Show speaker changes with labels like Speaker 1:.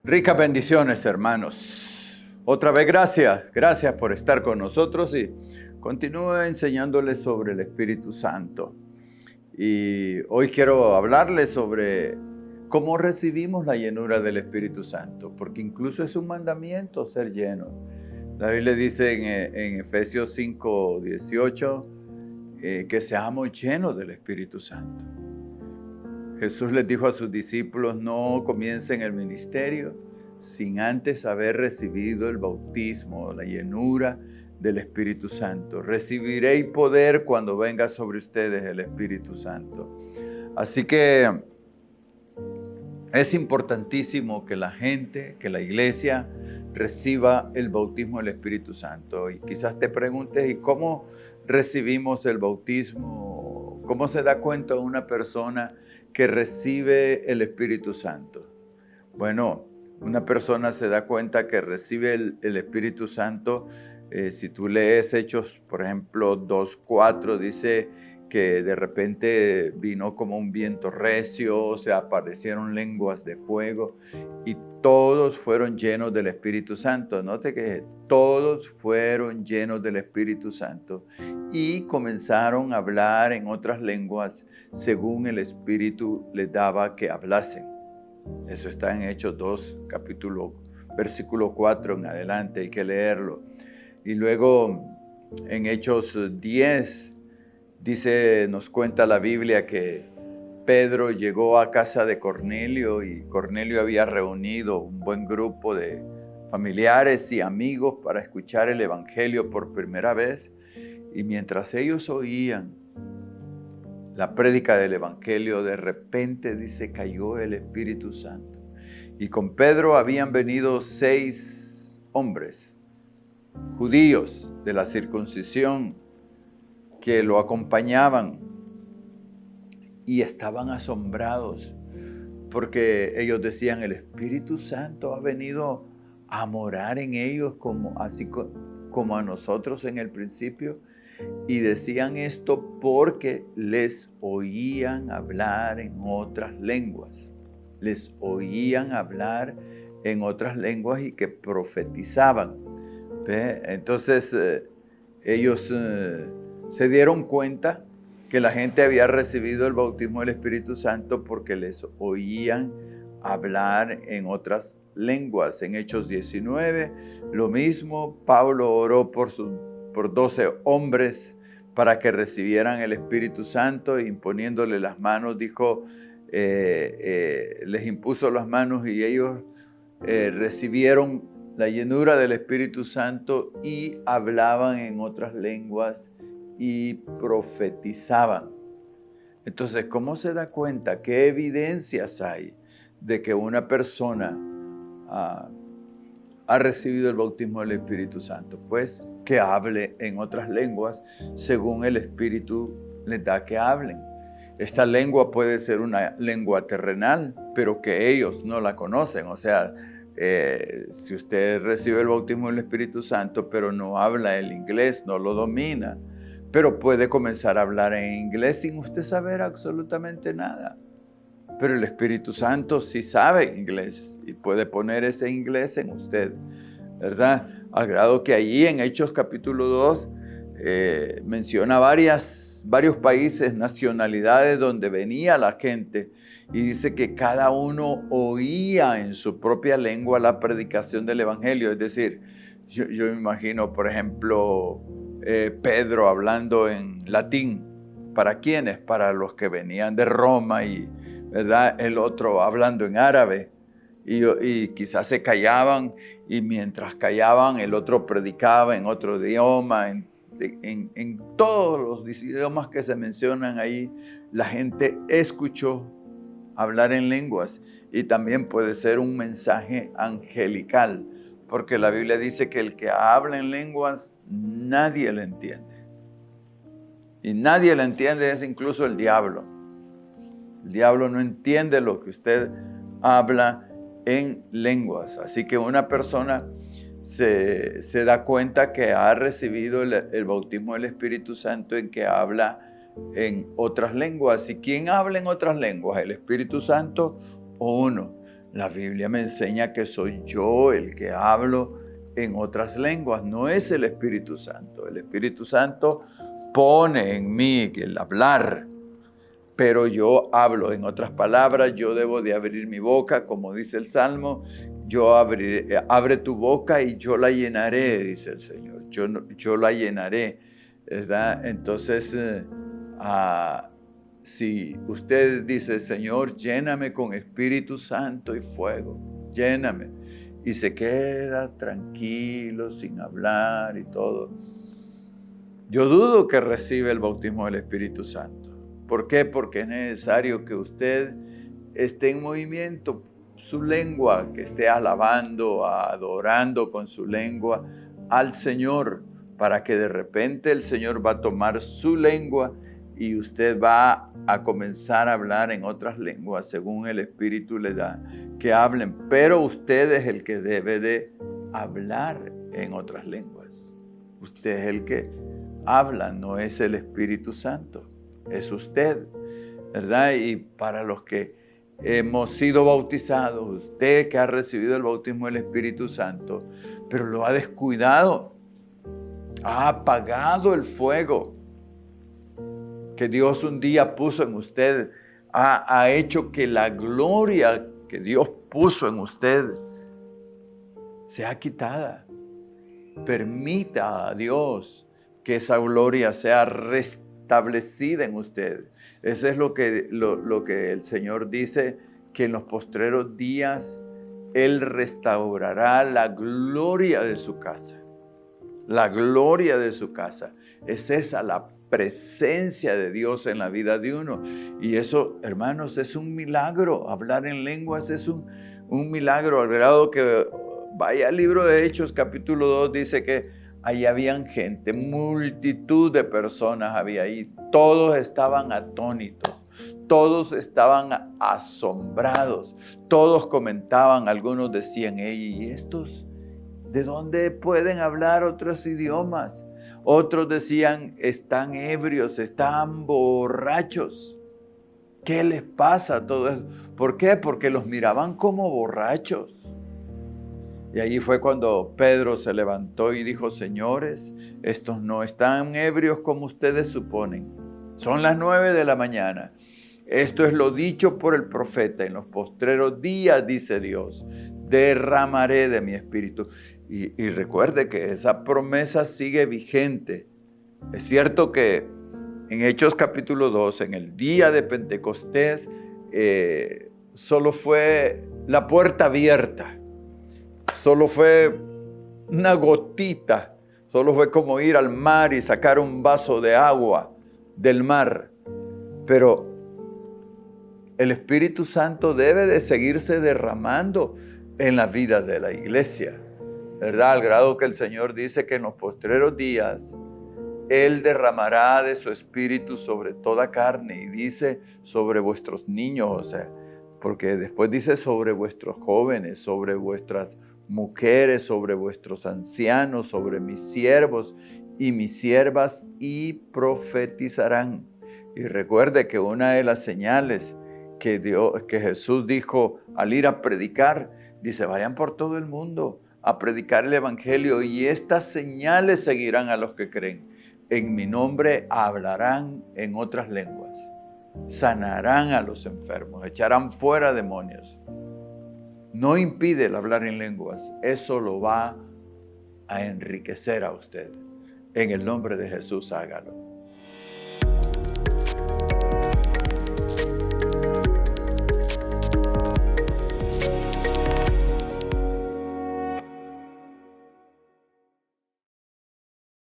Speaker 1: Ricas bendiciones, hermanos. Otra vez gracias por estar con nosotros y continúo enseñándoles sobre el Espíritu Santo. Y hoy quiero hablarles sobre cómo recibimos la llenura del Espíritu Santo, porque incluso es un mandamiento ser lleno. La Biblia dice en Efesios 5:18 que seamos llenos del Espíritu Santo. Jesús les dijo a sus discípulos: no comiencen el ministerio sin antes haber recibido el bautismo, la llenura del Espíritu Santo. Recibiréis poder cuando venga sobre ustedes el Espíritu Santo. Así que es importantísimo que la gente, que la iglesia reciba el bautismo del Espíritu Santo. Y quizás te preguntes: ¿y cómo recibimos el bautismo? ¿Cómo se da cuenta una persona que recibe el Espíritu Santo? Bueno, una persona se da cuenta que recibe el Espíritu Santo. Si tú lees Hechos, por ejemplo, 2:4, dice que de repente vino como un viento recio, se aparecieron lenguas de fuego y todos fueron llenos del Espíritu Santo. Note que todos fueron llenos del Espíritu Santo y comenzaron a hablar en otras lenguas según el Espíritu les daba que hablasen. Eso está en Hechos 2, versículo 4 en adelante, hay que leerlo. Y luego en Hechos 10, nos cuenta la Biblia que Pedro llegó a casa de Cornelio y Cornelio había reunido un buen grupo de familiares y amigos para escuchar el Evangelio por primera vez. Y mientras ellos oían la prédica del Evangelio, de repente dice, cayó el Espíritu Santo. Y con Pedro habían venido 6 hombres, judíos de la circuncisión, que lo acompañaban y estaban asombrados porque ellos decían, el Espíritu Santo ha venido a morar en ellos así como a nosotros en el principio. Y decían esto porque les oían hablar en otras lenguas. Les oían hablar en otras lenguas y que profetizaban. ¿Ve? Entonces ellos se dieron cuenta que la gente había recibido el bautismo del Espíritu Santo porque les oían hablar en otras lenguas. En Hechos 19, lo mismo, Pablo oró por 12 hombres para que recibieran el Espíritu Santo, e imponiéndole las manos, dijo, les impuso las manos y ellos recibieron la llenura del Espíritu Santo y hablaban en otras lenguas y profetizaban. Entonces, ¿cómo se da cuenta? ¿Qué evidencias hay de que una persona ha recibido el bautismo del Espíritu Santo? Pues que hable en otras lenguas según el Espíritu les da que hablen. Esta lengua puede ser una lengua terrenal, pero que ellos no la conocen. O sea, si usted recibe el bautismo del Espíritu Santo, pero no habla el inglés, no lo domina, pero puede comenzar a hablar en inglés sin usted saber absolutamente nada. Pero el Espíritu Santo sí sabe inglés y puede poner ese inglés en usted, ¿verdad? Al grado que allí en Hechos capítulo 2 menciona varios países, nacionalidades donde venía la gente y dice que cada uno oía en su propia lengua la predicación del Evangelio. Es decir, yo me imagino, por ejemplo, Pedro hablando en latín. ¿Para quiénes? Para los que venían de Roma y, ¿verdad? El otro hablando en árabe y quizás se callaban y mientras callaban el otro predicaba en otro idioma, en todos los idiomas que se mencionan ahí, la gente escuchó hablar en lenguas y también puede ser un mensaje angelical, porque la Biblia dice que el que habla en lenguas nadie le entiende. Y nadie le entiende, es incluso el diablo. El diablo no entiende lo que usted habla en lenguas. Así que una persona se da cuenta que ha recibido el bautismo del Espíritu Santo en que habla en otras lenguas. ¿Y quién habla en otras lenguas? ¿El Espíritu Santo o uno? La Biblia me enseña que soy yo el que hablo en otras lenguas, no es el Espíritu Santo. El Espíritu Santo pone en mí el hablar, pero yo hablo. En otras palabras, yo debo de abrir mi boca, como dice el Salmo, abre tu boca y yo la llenaré, dice el Señor. Yo la llenaré, ¿verdad? Entonces, si usted dice, Señor, lléname con Espíritu Santo y fuego, lléname, y se queda tranquilo, sin hablar y todo, yo dudo que reciba el bautismo del Espíritu Santo. ¿Por qué? Porque es necesario que usted esté en movimiento, su lengua, que esté alabando, adorando con su lengua al Señor, para que de repente el Señor va a tomar su lengua y usted va a comenzar a hablar en otras lenguas según el Espíritu le da que hablen. Pero usted es el que debe de hablar en otras lenguas. Usted es el que habla, no es el Espíritu Santo, es usted, ¿verdad? Y para los que hemos sido bautizados, usted que ha recibido el bautismo del Espíritu Santo, pero lo ha descuidado, ha apagado el fuego que Dios un día puso en usted, ha hecho que la gloria que Dios puso en usted sea quitada. Permita a Dios que esa gloria sea restablecida en usted. Eso es lo que el Señor dice, que en los postreros días Él restaurará la gloria de su casa. La gloria de su casa. Es esa la presencia de Dios en la vida de uno. Y eso, hermanos, es un milagro. Hablar en lenguas es un milagro, al grado que vaya al libro de Hechos, capítulo 2, dice que ahí habían gente, multitud de personas había ahí. Todos estaban atónitos, todos estaban asombrados, todos comentaban, algunos decían, ¿y estos de dónde pueden hablar otros idiomas? Otros decían, están ebrios, están borrachos. ¿Qué les pasa a todo eso? ¿Por qué? Porque los miraban como borrachos. Y allí fue cuando Pedro se levantó y dijo, señores, estos no están ebrios como ustedes suponen. Son las 9 de la mañana. Esto es lo dicho por el profeta. En los postreros días, dice Dios, derramaré de mi espíritu. Y recuerde que esa promesa sigue vigente. Es cierto que en Hechos capítulo 2, en el día de Pentecostés, solo fue la puerta abierta. Solo fue una gotita. Solo fue como ir al mar y sacar un vaso de agua del mar. Pero el Espíritu Santo debe de seguirse derramando en la vida de la iglesia, ¿verdad? Al grado que el Señor dice que en los postreros días Él derramará de su Espíritu sobre toda carne, y dice sobre vuestros niños, o sea, porque después dice sobre vuestros jóvenes, sobre vuestras mujeres, sobre vuestros ancianos, sobre mis siervos y mis siervas, y profetizarán. Y recuerde que una de las señales que Jesús dijo al ir a predicar, dice, vayan por todo el mundo a predicar el evangelio, y estas señales seguirán a los que creen. En mi nombre hablarán en otras lenguas, sanarán a los enfermos, echarán fuera demonios. No impide el hablar en lenguas, eso lo va a enriquecer a usted. En el nombre de Jesús, hágalo.